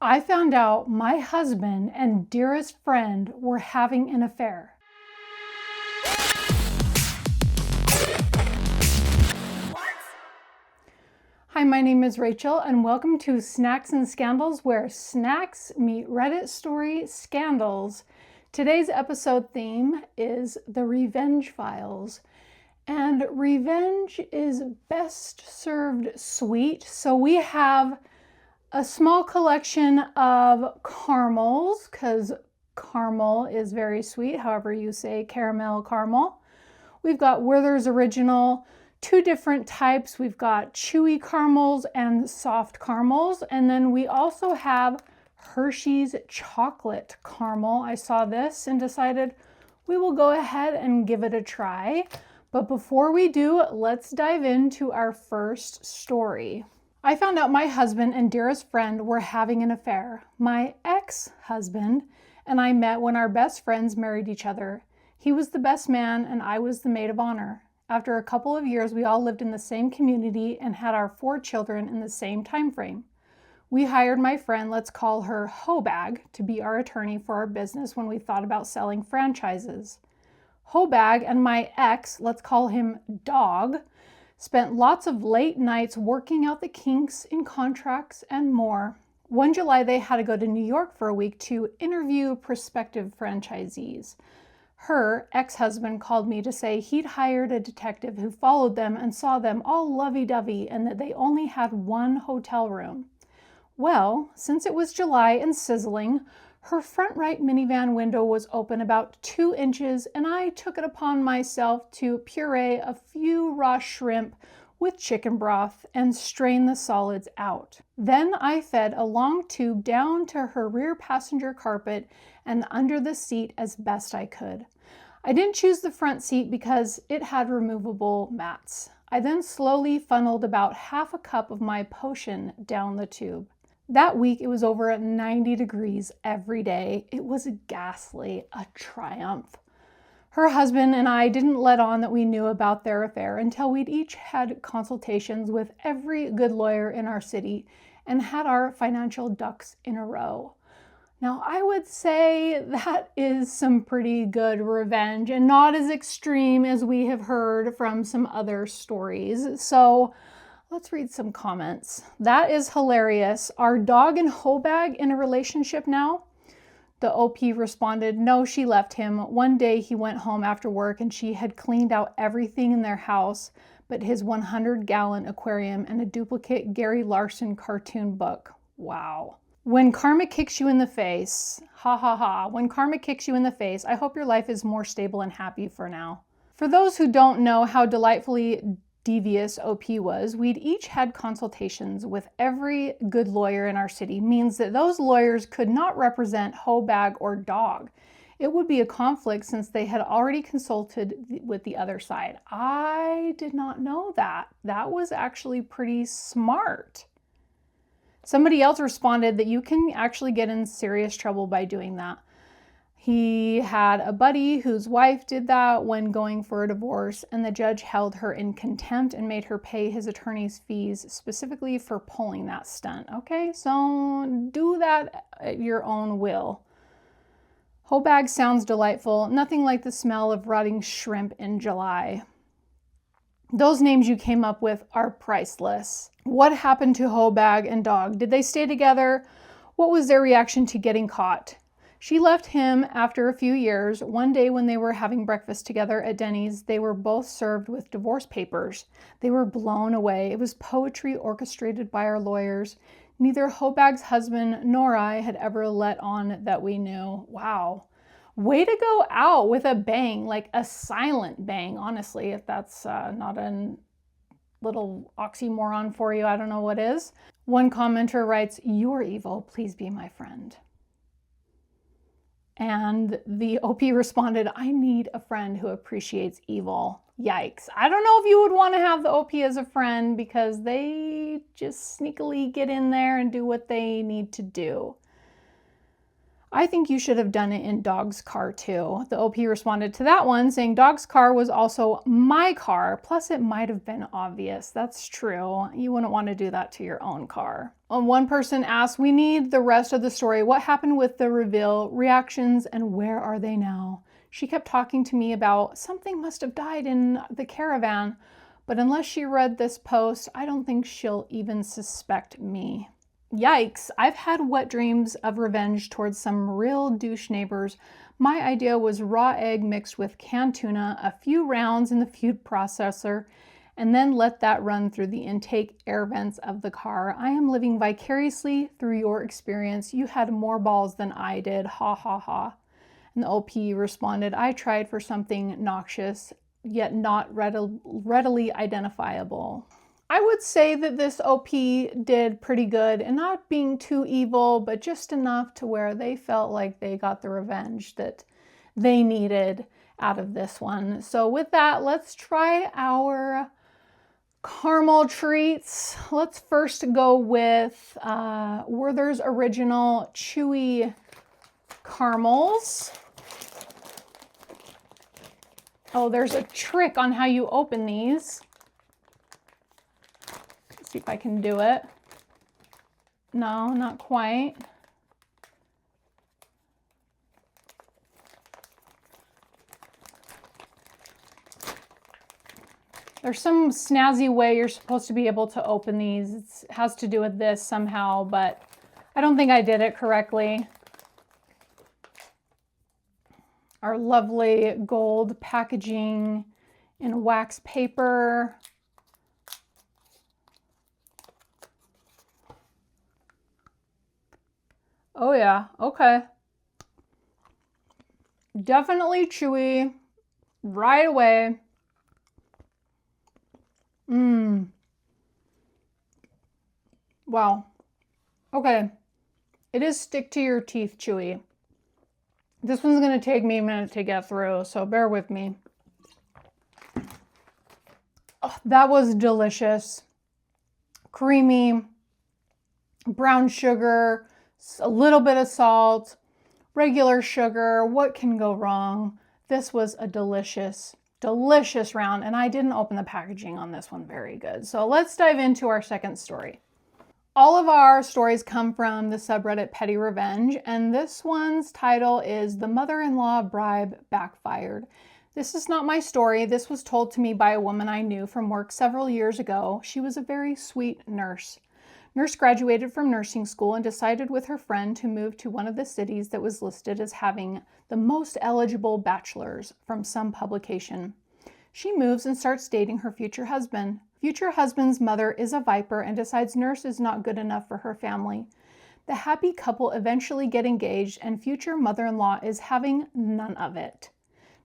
I found out my husband and dearest friend were having an affair. Hi, my name is Rachel, and welcome to Snacks and Scandals, where snacks meet Reddit story scandals. Today's episode theme is the Revenge Files. And revenge is best served sweet. So we have a small collection of caramels, because caramel is very sweet, however you say caramel, caramel. We've got Werther's Original, two different types. We've got chewy caramels and soft caramels. And then we also have Hershey's chocolate caramel. I saw this and decided we will go ahead and give it a try. But before we do, let's dive into our first story. I found out my husband and dearest friend were having an affair. My ex-husband and I met when our best friends married each other. He was the best man and I was the maid of honor. After a couple of years, we all lived in the same community and had our 4 children in the same time frame. We hired my friend, let's call her Hobag, to be our attorney for our business when we thought about selling franchises. Hobag and my ex, let's call him Dog, spent lots of late nights working out the kinks in contracts and more. One July, they had to go to New York for a week to interview prospective franchisees. Her ex-husband called me to say he'd hired a detective who followed them and saw them all lovey-dovey and that they only had 1 hotel room. Well, since it was July and sizzling, her front right minivan window was open about 2 inches, and I took it upon myself to puree a few raw shrimp with chicken broth and strain the solids out. Then I fed a long tube down to her rear passenger carpet and under the seat as best I could. I didn't choose the front seat because it had removable mats. I then slowly funneled about half a cup of my potion down the tube. That week, it was over at 90 degrees every day. It was ghastly, a triumph. Her husband and I didn't let on that we knew about their affair until we'd each had consultations with every good lawyer in our city and had our financial ducks in a row. Now, I would say that is some pretty good revenge and not as extreme as we have heard from some other stories. So let's read some comments. That is hilarious. Are Dog and Hobag in a relationship now? The OP responded, no, she left him. One day he went home after work and she had cleaned out everything in their house but his 100-gallon aquarium and a duplicate Gary Larson cartoon book. Wow. When karma kicks you in the face, ha ha ha, when karma kicks you in the face, I hope your life is more stable and happy for now. For those who don't know how delightfully devious OP was, we'd each had consultations with every good lawyer in our city, means that those lawyers could not represent Hobag or Dog. It would be a conflict since they had already consulted with the other side. I did not know that. That was actually pretty smart. Somebody else responded that you can actually get in serious trouble by doing that. He had a buddy whose wife did that when going for a divorce, and the judge held her in contempt and made her pay his attorney's fees specifically for pulling that stunt. Okay, so do that at your own will. Hobag sounds delightful. Nothing like the smell of rotting shrimp in July. Those names you came up with are priceless. What happened to Hobag and Dog? Did they stay together? What was their reaction to getting caught? She left him after a few years. One day when they were having breakfast together at Denny's, they were both served with divorce papers. They were blown away. It was poetry orchestrated by our lawyers. Neither Hobag's husband nor I had ever let on that we knew. Wow. Way to go out with a bang, like a silent bang, honestly. If that's not a little oxymoron for you, I don't know what is. One commenter writes, "You're evil, please be my friend." And the OP responded, I need a friend who appreciates evil. Yikes. I don't know if you would want to have the OP as a friend because they just sneakily get in there and do what they need to do. I think you should have done it in Dog's car too. The OP responded to that one saying Dog's car was also my car. Plus it might have been obvious. That's true. You wouldn't want to do that to your own car. One person asked, we need the rest of the story. What happened with the reveal, reactions, and where are they now? She kept talking to me about something must have died in the caravan. But unless she read this post, I don't think she'll even suspect me. Yikes, I've had wet dreams of revenge towards some real douche neighbors. My idea was raw egg mixed with canned tuna, a few rounds in the food processor, and then let that run through the intake air vents of the car. I am living vicariously through your experience. You had more balls than I did, ha ha ha. And the OP responded, I tried for something noxious, yet not readily identifiable. I would say that this OP did pretty good and not being too evil, but just enough to where they felt like they got the revenge that they needed out of this one. So with that, let's try our caramel treats. Let's first go with Werther's Original Chewy Caramels. Oh, there's a trick on how you open these. See if I can do it. No, not quite. There's some snazzy way you're supposed to be able to open these. It has to do with this somehow, but I don't think I did it correctly. Our lovely gold packaging in wax paper. Oh yeah, okay. Definitely chewy right away. Wow. Okay. It is stick to your teeth chewy. This one's gonna take me a minute to get through, so bear with me. Oh, that was delicious. Creamy, brown sugar, a little bit of salt, regular sugar. What can go wrong? This was a delicious, delicious round, and I didn't open the packaging on this one very good. So let's dive into our second story. All of our stories come from the subreddit Petty Revenge, and this one's title is The Mother-in-Law Bribe Backfired. This is not my story. This was told to me by a woman I knew from work several years ago. She was a very sweet nurse. Nurse graduated from nursing school and decided with her friend to move to one of the cities that was listed as having the most eligible bachelors from some publication. She moves and starts dating her future husband. Future husband's mother is a viper and decides nurse is not good enough for her family. The happy couple eventually get engaged and future mother-in-law is having none of it.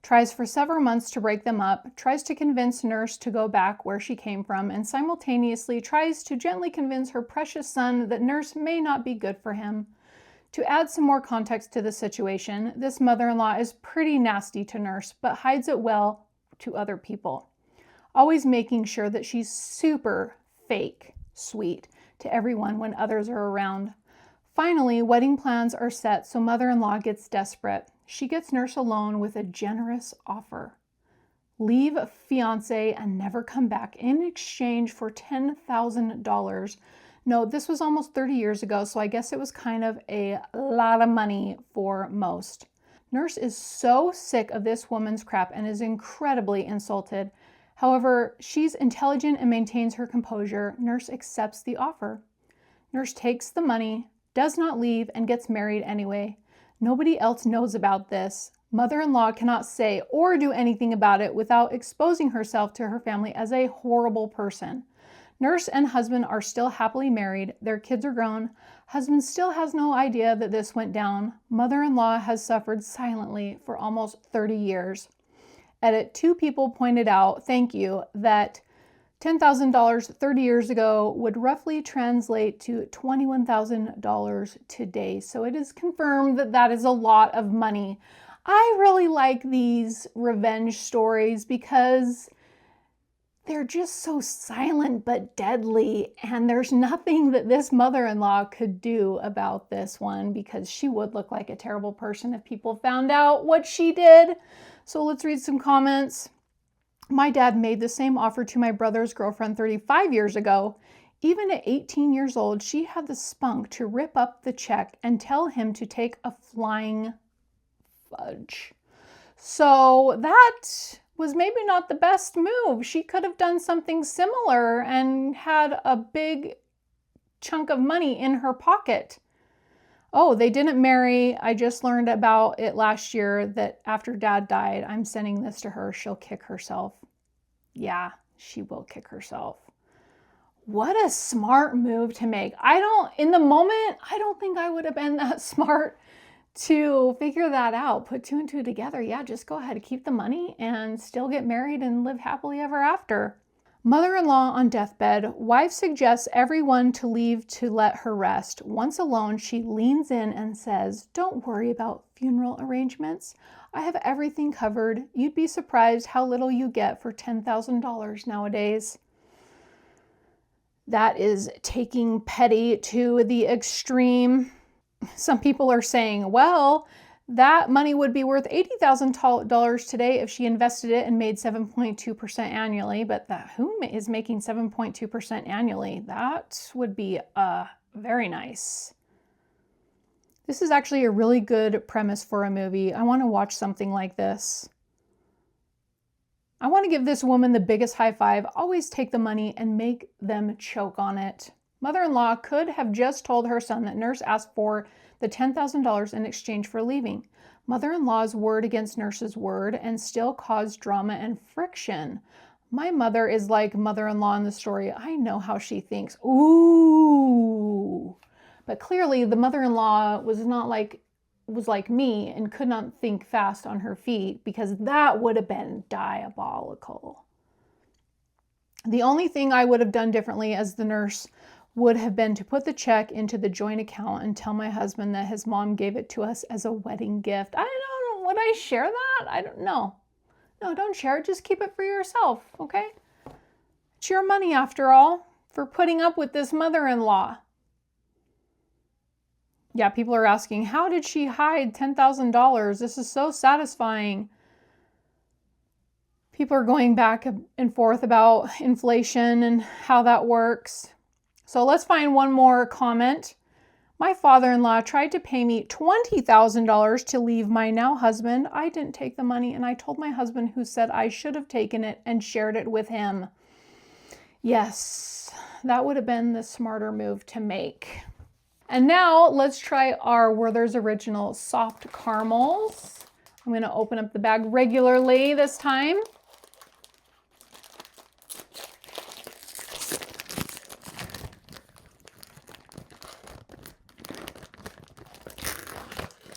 Tries for several months to break them up, tries to convince nurse to go back where she came from, and simultaneously tries to gently convince her precious son that nurse may not be good for him. To add some more context to the situation, this mother-in-law is pretty nasty to nurse, but hides it well to other people. Always making sure that she's super fake sweet to everyone when others are around. Finally, wedding plans are set, so mother-in-law gets desperate. She gets nurse alone with a generous offer. Leave fiance and never come back in exchange for $10,000. No, this was almost 30 years ago, so I guess it was kind of a lot of money for most. Nurse is so sick of this woman's crap and is incredibly insulted. However, she's intelligent and maintains her composure. Nurse accepts the offer. Nurse takes the money, does not leave, and gets married anyway. Nobody else knows about this. Mother-in-law cannot say or do anything about it without exposing herself to her family as a horrible person. Nurse and husband are still happily married. Their kids are grown. Husband still has no idea that this went down. Mother-in-law has suffered silently for almost 30 years. Edit, 2 people pointed out, thank you, that $10,000 30 years ago would roughly translate to $21,000 today. So it is confirmed that that is a lot of money. I really like these revenge stories because they're just so silent but deadly. And there's nothing that this mother-in-law could do about this one, because she would look like a terrible person if people found out what she did. So let's read some comments. My dad made the same offer to my brother's girlfriend 35 years ago. Even at 18 years old, she had the spunk to rip up the check and tell him to take a flying fudge. So that was maybe not the best move. She could have done something similar and had a big chunk of money in her pocket. Oh, they didn't marry. I just learned about it last year that after Dad died, I'm sending this to her. She'll kick herself. Yeah, she will kick herself. What a smart move to make. In the moment, I don't think I would have been that smart to figure that out. Put two and two together. Yeah, just go ahead and keep the money and still get married and live happily ever after. Mother-in-law on deathbed. Wife suggests everyone to leave to let her rest. Once alone, she leans in and says, "Don't worry about funeral arrangements. I have everything covered. You'd be surprised how little you get for $10,000 nowadays." That is taking petty to the extreme. Some people are saying, well, that money would be worth $80,000 today if she invested it and made 7.2% annually. But who is making 7.2% annually? That would be very nice. This is actually a really good premise for a movie. I want to watch something like this. I want to give this woman the biggest high five. Always take the money and make them choke on it. Mother-in-law could have just told her son that nurse asked for the $10,000 in exchange for leaving. Mother-in-law's word against nurse's word and still caused drama and friction. My mother is like mother-in-law in the story. I know how she thinks. Ooh. But clearly the mother-in-law was like me and could not think fast on her feet, because that would have been diabolical. The only thing I would have done differently as the nurse would have been to put the check into the joint account and tell my husband that his mom gave it to us as a wedding gift. I don't know. Would I share that? I don't know. No, don't share it. Just keep it for yourself, okay? It's your money after all, for putting up with this mother-in-law. Yeah, people are asking, how did she hide $10,000? This is so satisfying. People are going back and forth about inflation and how that works. So let's find one more comment. My father-in-law tried to pay me $20,000 to leave my now husband. I didn't take the money, and I told my husband, who said I should have taken it and shared it with him. Yes, that would have been the smarter move to make. And now let's try our Werther's Original soft caramels. I'm going to open up the bag regularly this time.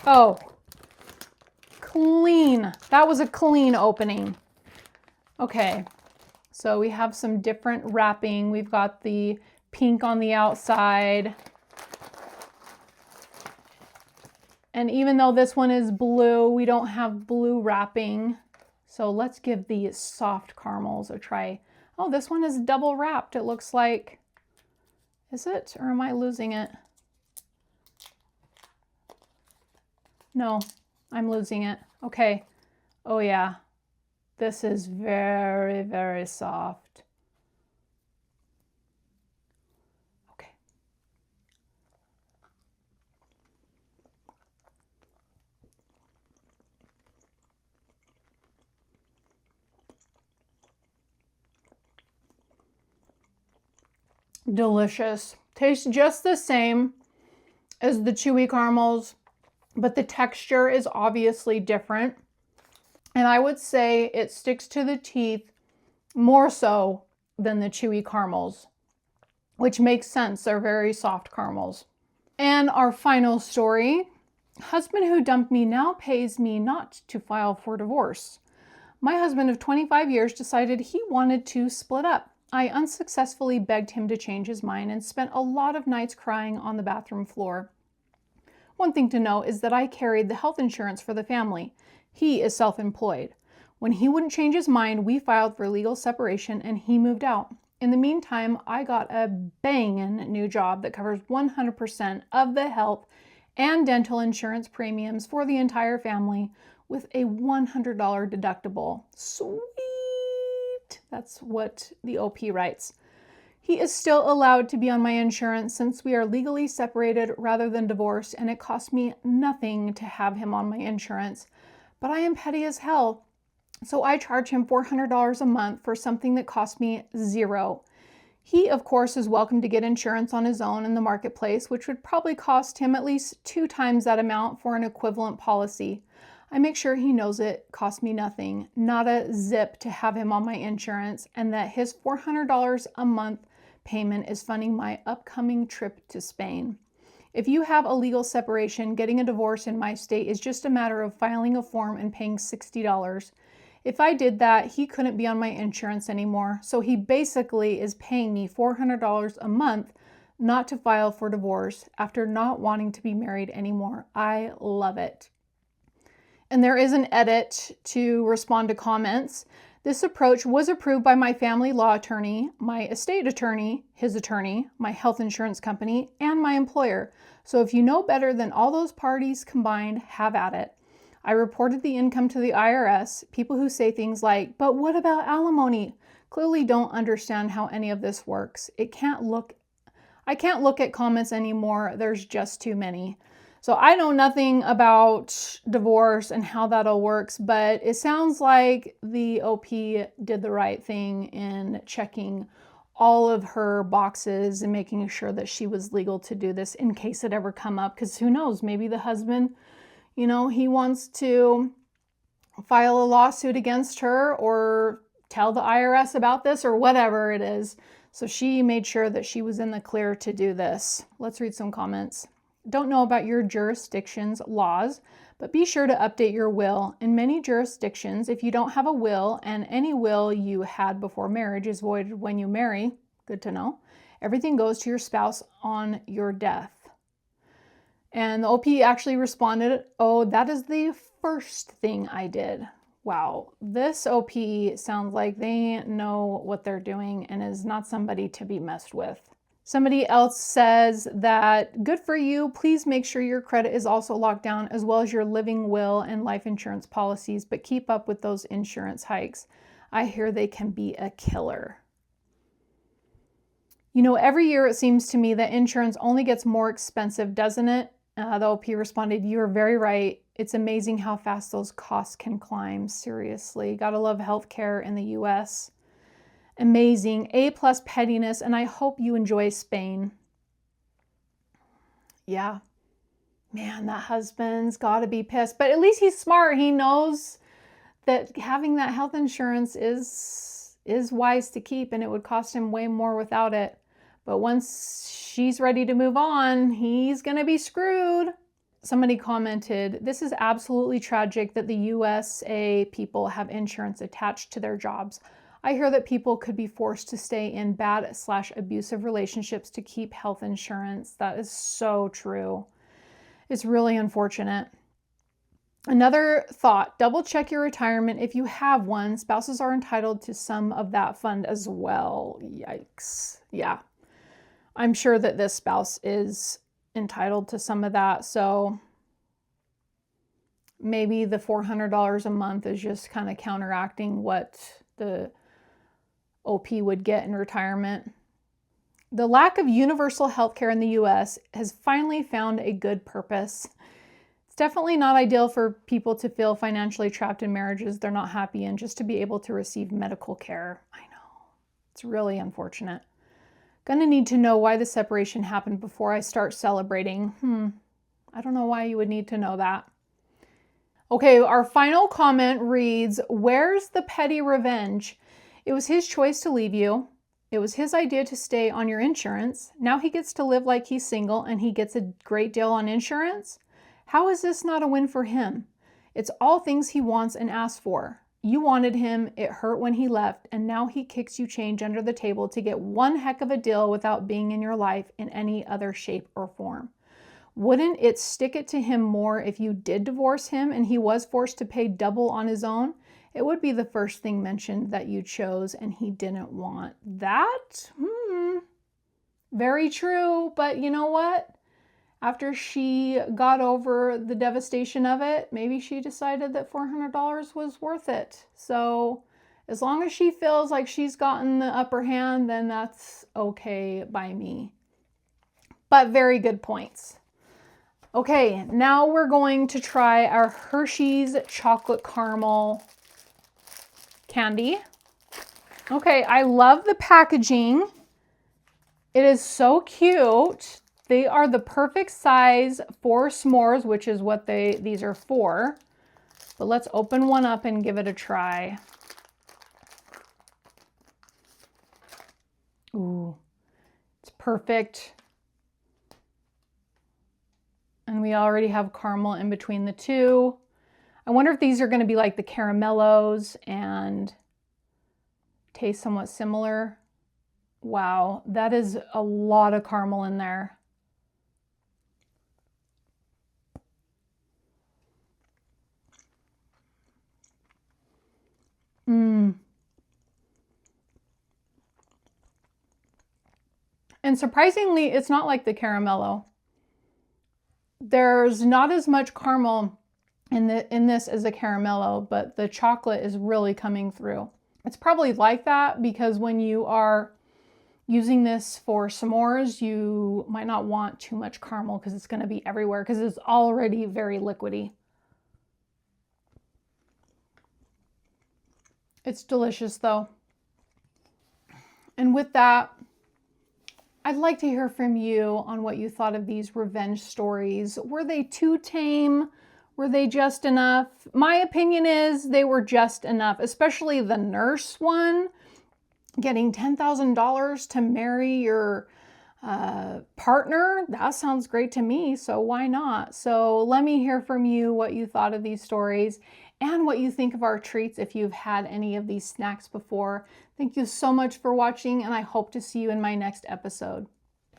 Oh, clean. That was a clean opening. Okay, so we have some different wrapping. We've got the pink on the outside. And even though this one is blue, we don't have blue wrapping. So let's give the soft caramels a try. Oh, this one is double wrapped, it looks like. Is it? Or am I losing it? No, I'm losing it. Okay. Oh yeah. This is very, very soft. Okay. Delicious. Tastes just the same as the chewy caramels, but the texture is obviously different. And I would say it sticks to the teeth more so than the chewy caramels, which makes sense. They're very soft caramels. And our final story, husband who dumped me now pays me not to file for divorce. My husband of 25 years decided he wanted to split up. I unsuccessfully begged him to change his mind and spent a lot of nights crying on the bathroom floor. One thing to know is that I carried the health insurance for the family. He is self-employed. When he wouldn't change his mind, we filed for legal separation and he moved out. In the meantime, I got a banging new job that covers 100% of the health and dental insurance premiums for the entire family with a $100 deductible. Sweet! That's what the OP writes. He is still allowed to be on my insurance since we are legally separated rather than divorced, and it costs me nothing to have him on my insurance. But I am petty as hell, so I charge him $400 a month for something that cost me $0. He, of course, is welcome to get insurance on his own in the marketplace, which would probably cost him at least 2 times that amount for an equivalent policy. I make sure he knows it cost me nothing, not a zip to have him on my insurance, and that his $400 a month payment is funding my upcoming trip to Spain. If you have a legal separation, getting a divorce in my state is just a matter of filing a form and paying $60. If I did that, he couldn't be on my insurance anymore, so he basically is paying me $400 a month not to file for divorce after not wanting to be married anymore. I love it. And there is an edit to respond to comments. This approach was approved by my family law attorney, my estate attorney, his attorney, my health insurance company, and my employer. So if you know better than all those parties combined, have at it. I reported the income to the IRS. People who say things like, "But what about alimony?" clearly don't understand how any of this works. I can't look at comments anymore. There's just too many. So I know nothing about divorce and how that all works, but it sounds like the OP did the right thing in checking all of her boxes and making sure that she was legal to do this in case it ever come up. Because who knows, maybe the husband, he wants to file a lawsuit against her or tell the IRS about this or whatever it is. So she made sure that she was in the clear to do this. Let's read some comments. Don't know about your jurisdiction's laws, but be sure to update your will. In many jurisdictions, if you don't have a will and any will you had before marriage is voided when you marry, good to know, everything goes to your spouse on your death. And the OP actually responded, "Oh, that is the first thing I did." Wow, this OP sounds like they know what they're doing and is not somebody to be messed with. Somebody else says that, "Good for you. Please make sure your credit is also locked down as well as your living will and life insurance policies, but keep up with those insurance hikes. I hear they can be a killer." Every year it seems to me that insurance only gets more expensive, doesn't it? The OP responded, "You're very right. It's amazing how fast those costs can climb. Seriously, gotta love healthcare in the US. Amazing. A+ pettiness, and I hope you enjoy Spain." Yeah. Man, that husband's got to be pissed. But at least he's smart. He knows that having that health insurance is wise to keep, and it would cost him way more without it. But once she's ready to move on, he's going to be screwed. Somebody commented, "This is absolutely tragic that the USA people have insurance attached to their jobs. I hear that people could be forced to stay in bad/abusive relationships to keep health insurance." That is so true. It's really unfortunate. Another thought, double check your retirement if you have one. Spouses are entitled to some of that fund as well. Yikes. Yeah. I'm sure that this spouse is entitled to some of that. So maybe the $400 a month is just kind of counteracting what the OP would get in retirement. The lack of universal health care in the US has finally found a good purpose. It's definitely not ideal for people to feel financially trapped in marriages they're not happy in just to be able to receive medical care. I know. It's really unfortunate. Gonna need to know why the separation happened before I start celebrating. I don't know why you would need to know that. Okay, our final comment reads, "Where's the petty revenge? It was his choice to leave you. It was his idea to stay on your insurance. Now he gets to live like he's single and he gets a great deal on insurance. How is this not a win for him? It's all things he wants and asks for. You wanted him, it hurt when he left, and now he kicks you change under the table to get one heck of a deal without being in your life in any other shape or form. Wouldn't it stick it to him more if you did divorce him and he was forced to pay double on his own? it would be the first thing mentioned that you chose and he didn't want that. Very true, but you know what? After she got over the devastation of it, maybe she decided that $400 was worth it. So as long as she feels like she's gotten the upper hand, then that's okay by me. But very good points. Okay, now we're going to try our Hershey's chocolate caramel candy. Okay, I love the packaging. It is so cute. They are the perfect size for s'mores, which is what these are for. But let's open one up and give it a try. Ooh, it's perfect. And we already have caramel in between the two. I wonder if these are going to be like the caramellos and taste somewhat similar. Wow, that is a lot of caramel in there. And surprisingly, it's not like the caramello. There's not as much caramel in this as a caramello, but the chocolate is really coming through. It's probably like that because when you are using this for s'mores, you might not want too much caramel because it's going to be everywhere because it's already very liquidy. It's delicious though. And with that, I'd like to hear from you on what you thought of these revenge stories. Were they too tame? Were they just enough? My opinion is they were just enough, especially the nurse one. Getting $10,000 to marry your partner, that sounds great to me, so why not? So let me hear from you what you thought of these stories and what you think of our treats if you've had any of these snacks before. Thank you so much for watching, and I hope to see you in my next episode.